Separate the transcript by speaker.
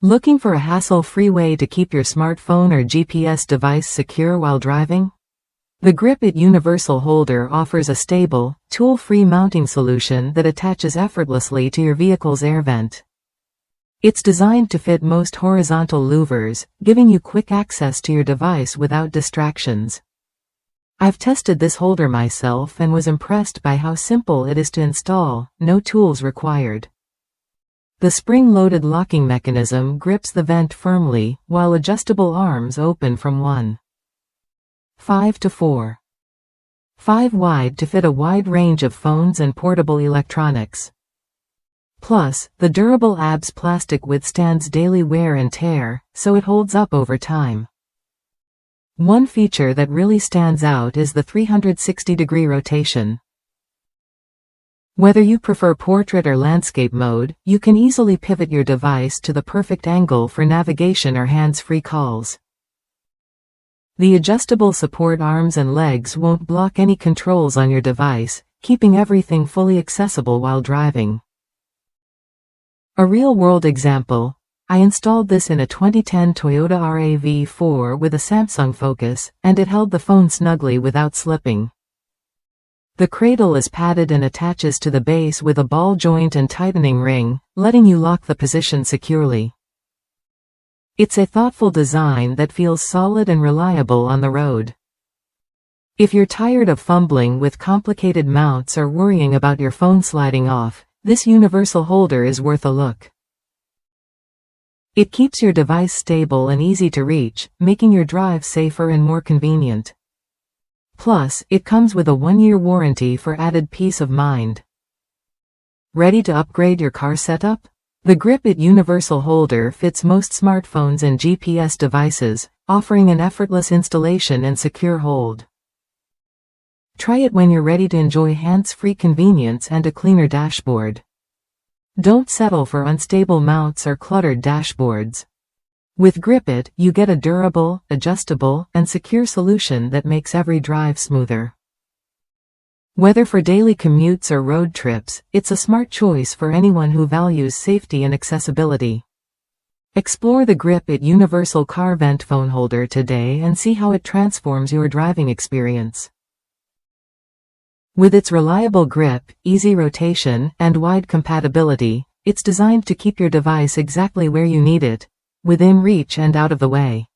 Speaker 1: Looking for a hassle-free way to keep your smartphone or GPS device secure while driving? The Grip-It Universal Holder offers a stable, tool-free mounting solution that attaches effortlessly to your vehicle's air vent. It's designed to fit most horizontal louvers, giving you quick access to your device without distractions. I've tested this holder myself and was impressed by how simple it is to install, no tools required. The spring-loaded locking mechanism grips the vent firmly, while adjustable arms open from 1.5 to 4.5 wide to fit a wide range of phones and portable electronics. Plus, the durable ABS plastic withstands daily wear and tear, so it holds up over time. One feature that really stands out is the 360-degree rotation. Whether you prefer portrait or landscape mode, you can easily pivot your device to the perfect angle for navigation or hands-free calls. The adjustable support arms and legs won't block any controls on your device, keeping everything fully accessible while driving. A real-world example: I installed this in a 2010 Toyota RAV4 with a Samsung Focus, and it held the phone snugly without slipping. The cradle is padded and attaches to the base with a ball joint and tightening ring, letting you lock the position securely. It's a thoughtful design that feels solid and reliable on the road. If you're tired of fumbling with complicated mounts or worrying about your phone sliding off, this universal holder is worth a look. It keeps your device stable and easy to reach, making your drive safer and more convenient. Plus, it comes with a 1-year warranty for added peace of mind. Ready to upgrade your car setup? The Grip-It Universal Holder fits most smartphones and GPS devices, offering an effortless installation and secure hold. Try it when you're ready to enjoy hands-free convenience and a cleaner dashboard. Don't settle for unstable mounts or cluttered dashboards. With Grip-It, you get a durable, adjustable, and secure solution that makes every drive smoother. Whether for daily commutes or road trips, it's a smart choice for anyone who values safety and accessibility. Explore the Grip-It Universal Car Vent Phone Holder today and see how it transforms your driving experience. With its reliable grip, easy rotation, and wide compatibility, it's designed to keep your device exactly where you need it, within reach and out of the way.